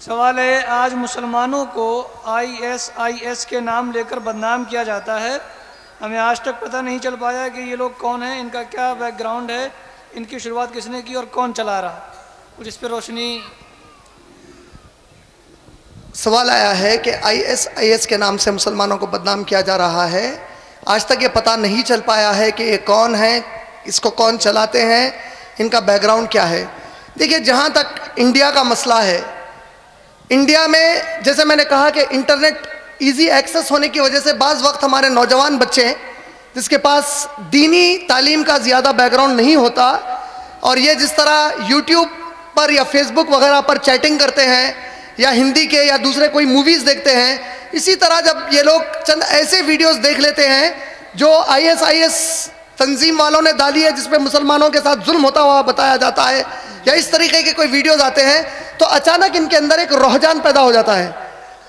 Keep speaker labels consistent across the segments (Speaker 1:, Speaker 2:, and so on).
Speaker 1: سوال ہے، آج مسلمانوں کو ISIS کے نام لے کر بدنام کیا جاتا ہے. ہمیں آج تک پتہ نہیں چل پایا کہ یہ لوگ کون ہیں، ان کا کیا بیک گراؤنڈ ہے، ان کی شروعات کس نے کی اور کون چلا رہا. کچھ اس پہ روشنی.
Speaker 2: سوال آیا ہے کہ ISIS کے نام سے مسلمانوں کو بدنام کیا جا رہا ہے. آج تک یہ پتہ نہیں چل پایا ہے کہ یہ کون ہیں، اس کو کون چلاتے ہیں، ان کا بیک گراؤنڈ کیا ہے. دیکھیے، جہاں تک انڈیا کا مسئلہ ہے، انڈیا میں جیسے میں نے کہا کہ انٹرنیٹ ایزی ایکسس ہونے کی وجہ سے بعض وقت ہمارے نوجوان بچے جس کے پاس دینی تعلیم کا زیادہ بیک گراؤنڈ نہیں ہوتا، اور یہ جس طرح یوٹیوب پر یا فیس بک وغیرہ پر چیٹنگ کرتے ہیں یا ہندی کے یا دوسرے کوئی موویز دیکھتے ہیں، اسی طرح جب یہ لوگ چند ایسے ویڈیوز دیکھ لیتے ہیں جو ISIS تنظیم والوں نے ڈالی ہے جس پہ مسلمانوں کے ساتھ ظلم ہوتا ہوا بتایا جاتا ہے، یا اس طریقے کے کوئی ویڈیوز آتے ہیں، تو اچانک ان کے اندر ایک رجحان پیدا ہو جاتا ہے.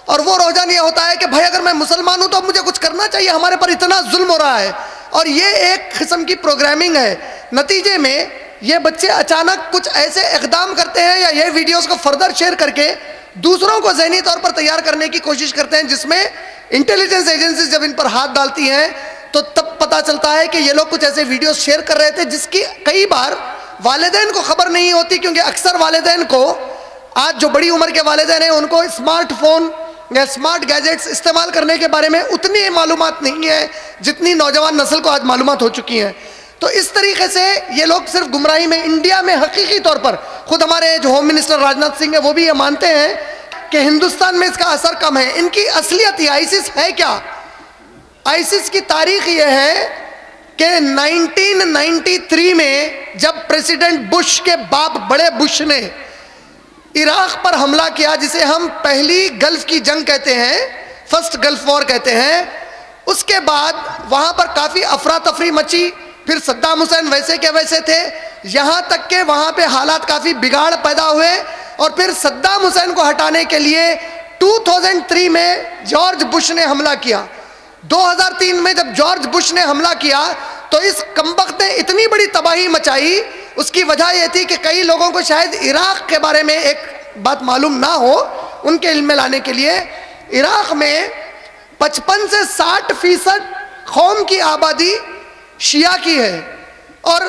Speaker 2: اور وہ رجحان یہ ہوتا ہے کہ بھائی اگر میں مسلمان ہوں تو اب مجھے کچھ کرنا چاہیے، ہمارے پر اتنا ظلم ہو رہا ہے. اور یہ ایک قسم کی پروگرامنگ ہے. نتیجے میں یہ بچے اچانک کچھ ایسے اقدام کرتے ہیں یا یہ ویڈیوز کو فردر شیئر کر کے دوسروں کو ذہنی طور پر تیار کرنے کی کوشش کرتے ہیں، جس میں انٹیلیجنس ایجنسیز جب ان پر ہاتھ ڈالتی ہیں تو تب پتہ چلتا ہے کہ یہ لوگ کچھ ایسے ویڈیوز شیئر کر رہے تھے جس کی کئی بار والدین کو خبر نہیں ہوتی، کیونکہ اکثر والدین کو، آج جو بڑی عمر کے والدین ہیں، ان کو اسمارٹ فون یا اسمارٹ گیجٹس استعمال کرنے کے بارے میں اتنی معلومات نہیں ہے جتنی نوجوان نسل کو آج معلومات ہو چکی ہیں. تو اس طریقے سے یہ لوگ صرف گمراہی میں، انڈیا میں حقیقی طور پر خود ہمارے جو ہوم منسٹر راجناتھ سنگھ ہیں وہ بھی یہ مانتے ہیں کہ ہندوستان میں اس کا اثر کم ہے. ان کی اصلیت یہ ISIS ہے کیا؟ ISIS کی تاریخ یہ ہے کہ 1993 میں جب پریزیڈنٹ بش کے باپ بڑے بش نے عراق پر حملہ کیا، جسے ہم پہلی گلف کی جنگ کہتے ہیں، فرسٹ گلف وار کہتے ہیں، اس کے بعد وہاں پر کافی افراتفری مچی. پھر صدام حسین ویسے کے ویسے تھے، یہاں تک کہ وہاں پہ حالات کافی بگاڑ پیدا ہوئے. اور پھر صدام حسین کو ہٹانے کے لیے 2003 میں جارج بش نے حملہ کیا. 2003 میں جب جارج بش نے حملہ کیا تو اس کمبخت نے اتنی بڑی تباہی مچائی. اس کی وجہ یہ تھی کہ کئی لوگوں کو شاید عراق کے بارے میں ایک بات معلوم نہ ہو، ان کے علم میں لانے کے لیے عراق میں 55 سے 60% قوم کی آبادی شیعہ کی ہے، اور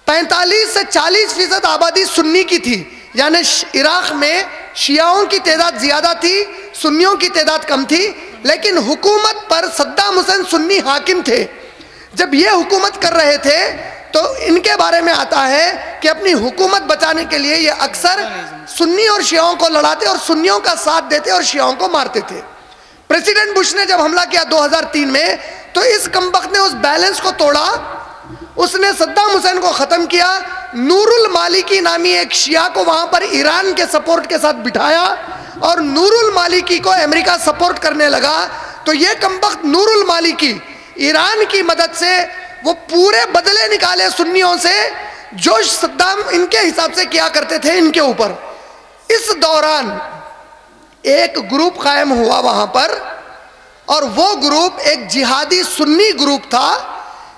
Speaker 2: 45 سے 40% آبادی سنی کی تھی. یعنی عراق میں شیعوں کی تعداد زیادہ تھی، سنیوں کی تعداد کم تھی. لیکن حکومت پر صدام حسین سنی حاکم تھے. جب یہ حکومت کر رہے تھے تو ان کے بارے میں آتا ہے کہ اپنی حکومت بچانے کے لیے یہ اکثر سنی اور شیعوں کو لڑاتے اور سنیوں کا ساتھ دیتے اور شیعوں کو مارتے تھے. پریزیڈنٹ بش نے جب حملہ کیا 2003 میں تو اس کمبخت نے اس بیلنس کو توڑا. اس نے صدام حسین کو ختم کیا. نور المالکی نامی ایک شیعہ کو وہاں پر ایران کے سپورٹ کے ساتھ بٹھایا اور نور المالکی کو امریکہ سپورٹ کرنے لگا. تو یہ کمبخت نور المالکی ایران کی مدد سے وہ پورے بدلے نکالے سنیوں سے جو صدام ان کے حساب سے کیا کرتے تھے ان کے اوپر. اس دوران ایک گروپ قائم ہوا وہاں پر، اور وہ گروپ ایک جہادی سنی گروپ تھا.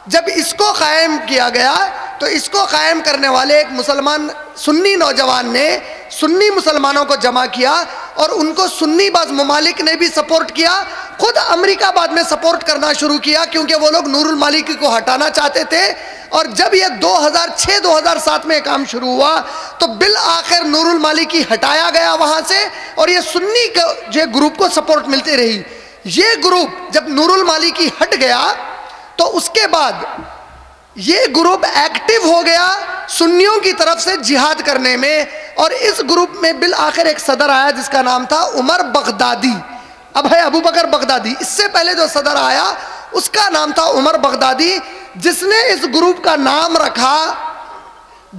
Speaker 2: جب اس کو قائم کیا گیا تو اس کو قائم کرنے والے ایک مسلمان سنی نوجوان نے سنی مسلمانوں کو جمع کیا، اور ان کو سنی بعض ممالک نے بھی سپورٹ کیا. خود امریکہ بعد میں سپورٹ کرنا شروع کیا کیونکہ وہ لوگ نور المالکی کو ہٹانا چاہتے تھے. اور جب یہ 2006-2007 میں کام شروع ہوا تو بالآخر نور المالکی ہٹایا گیا وہاں سے، اور یہ سنی جو گروپ کو سپورٹ ملتی رہی. یہ گروپ جب نور المالکی ہٹ گیا تو اس کے بعد یہ گروپ ایکٹیو ہو گیا سنیوں کی طرف سے جہاد کرنے میں. اور اس گروپ میں بالآخر ایک صدر آیا جس کا نام تھا عمر بغدادی. اب ہے ابو بکر بغدادی، اس سے پہلے جو صدر آیا اس کا نام تھا عمر بغدادی، جس نے اس گروپ کا نام رکھا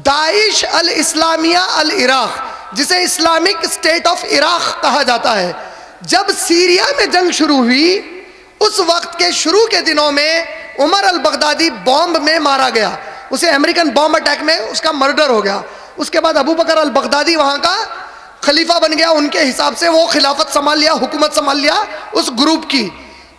Speaker 2: داعش الاسلامیہ العراق، جسے اسلامک اسٹیٹ آف عراق کہا جاتا ہے. جب سیریا میں جنگ شروع ہوئی اس وقت کے شروع کے دنوں میں عمر البغدادی بومب میں مارا گیا. اسے امریکن بومب اٹیک میں اس کا مرڈر ہو گیا. اس کے بعد ابو بکر البغدادی وہاں کا خلیفہ بن گیا. ان کے حساب سے وہ خلافت سنبھال لیا، حکومت سنبھال لیا اس گروپ کی.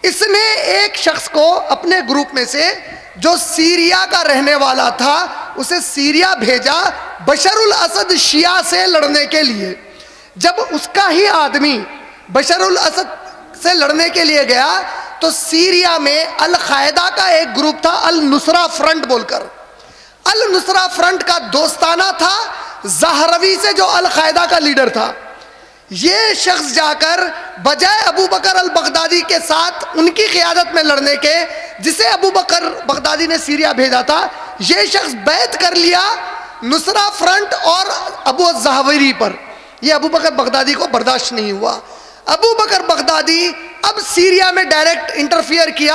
Speaker 2: اس نے ایک شخص کو اپنے گروپ میں سے جو سیریا کا رہنے والا تھا اسے سیریا بھیجا بشر الاسد شیعہ سے لڑنے کے لیے. جب اس کا ہی آدمی بشر الاسد سے لڑنے کے لیے گیا تو سیریا میں القاعدہ کا ایک گروپ تھا النصرہ فرنٹ بول کر. النصرہ فرنٹ کا دوستانہ تھا زہروی سے جو القاعدہ کا لیڈر تھا. یہ شخص جا کر بجائے ابو بکر البغدادی کے ساتھ ان کی قیادت میں لڑنے کے, جسے ابو بکر بغدادی نے سیریا بھیجا تھا, یہ شخص بیعت کر لیا نصرہ فرنٹ اور ابو الزہوری پر. یہ ابو بکر بغدادی کو برداشت نہیں ہوا. ابو بکر بغدادی اب سیریا میں ڈائریکٹ انٹرفیئر کیا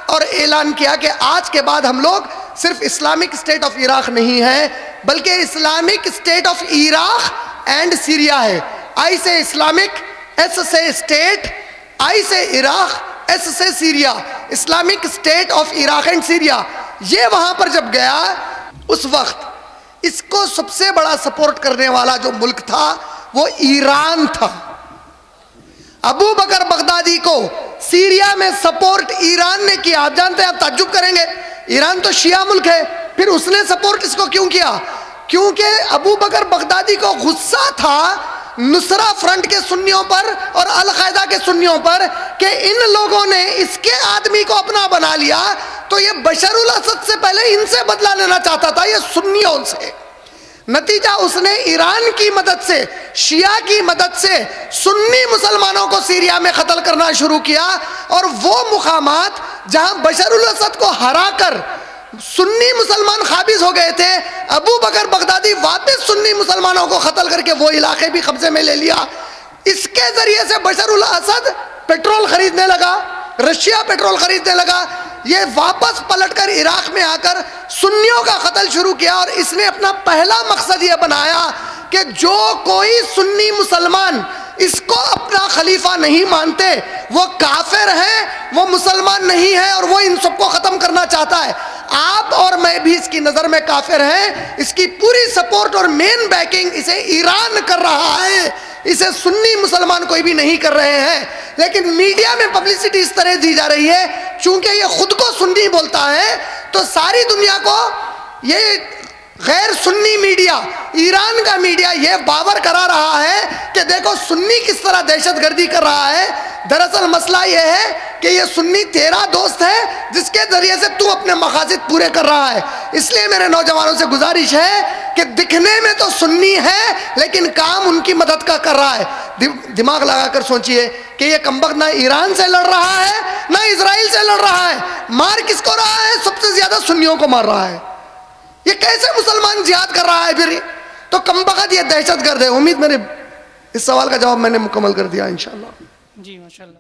Speaker 2: اور اعلان کیا کہ آج کے بعد ہم لوگ صرف اسلامک اسٹیٹ آف عراق نہیں ہے بلکہ Islamic state of Iraq and Syria ہے. آئی سے اسلامک, ایس سے اسٹیٹ, آئی سے عراق, ایس سے Syria, Islamic state of Iraq and Syria. یہ وہاں پر جب گیا اس وقت اس کو سب سے بڑا سپورٹ کرنے والا جو ملک تھا وہ ایران تھا. ابو بکر بغدادی کو سیریا میں سپورٹ ایران نے کیا. آپ جانتے ہیں, آپ تعجب کریں گے, ایران تو شیعہ ملک ہے, پھر اس نے سپورٹ اس کو کیوں کیا؟ کیونکہ ابو بکر بغدادی کو غصہ تھا نصرہ فرنٹ کے سنیوں پر اور القاعدہ کے سنیوں پر کہ ان لوگوں نے اس کے آدمی کو اپنا بنا لیا, تو یہ بشر الاسد سے پہلے ان سے بدلہ لینا چاہتا تھا, یہ سنیوں سے. نتیجہ اس نے ایران کی مدد سے, شیعہ کی مدد سے سنی مسلمانوں کو سیریا میں قتل کرنا شروع کیا, اور وہ مقامات جہاں بشر الاسد کو ہرا کر سنی مسلمان قابض ہو گئے تھے, ابو بکر بغدادی واپس سنی مسلمانوں کو قتل کر کے وہ علاقے بھی قبضے میں لے لیا. اس کے ذریعے سے بشر الاسد پیٹرول خریدنے لگا, رشیا پیٹرول خریدنے لگا. یہ واپس پلٹ کر عراق میں آ کر سنیوں کا قتل شروع کیا, اور اس نے اپنا پہلا مقصد یہ بنایا کہ جو کوئی سنی مسلمان اس کو اپنا خلیفہ نہیں مانتے وہ کافر ہیں, وہ مسلمان نہیں ہے, اور وہ ان سب کو ختم کرنا چاہتا ہے. آپ اور میں بھی اس کی نظر میں کافر ہیں. اس کی پوری سپورٹ اور مین بیکنگ اسے ایران کر رہا ہے, اسے سنی مسلمان کوئی بھی نہیں کر رہے ہیں. لیکن میڈیا میں پبلسٹی اس طرح دی جا رہی ہے چونکہ یہ خود کو سنی بولتا ہے تو ساری دنیا کو یہ غیر سنی میڈیا, ایران کا میڈیا یہ باور کرا رہا ہے کہ دیکھو سنی کس طرح دہشت گردی کر رہا ہے. دراصل مسئلہ یہ ہے کہ یہ سنی تیرا دوست ہے جس کے ذریعے سے تو اپنے مقاصد پورے کر رہا ہے. اس لیے میرے نوجوانوں سے گزارش ہے کہ دکھنے میں تو سنی ہے لیکن کام ان کی مدد کا کر رہا ہے. دماغ لگا کر سوچئے کہ یہ کمبخت نہ ایران سے لڑ رہا ہے نہ اسرائیل سے لڑ رہا ہے, مار کس کو رہا ہے؟ سب سے زیادہ سنیوں کو مار رہا ہے. یہ کیسے مسلمان جہاد کر رہا ہے پھر؟ تو کمبخت یہ دہشت گرد ہے. امید میرے اس سوال کا جواب میں نے مکمل کر دیا انشاءاللہ.
Speaker 1: جی ماشاءاللہ.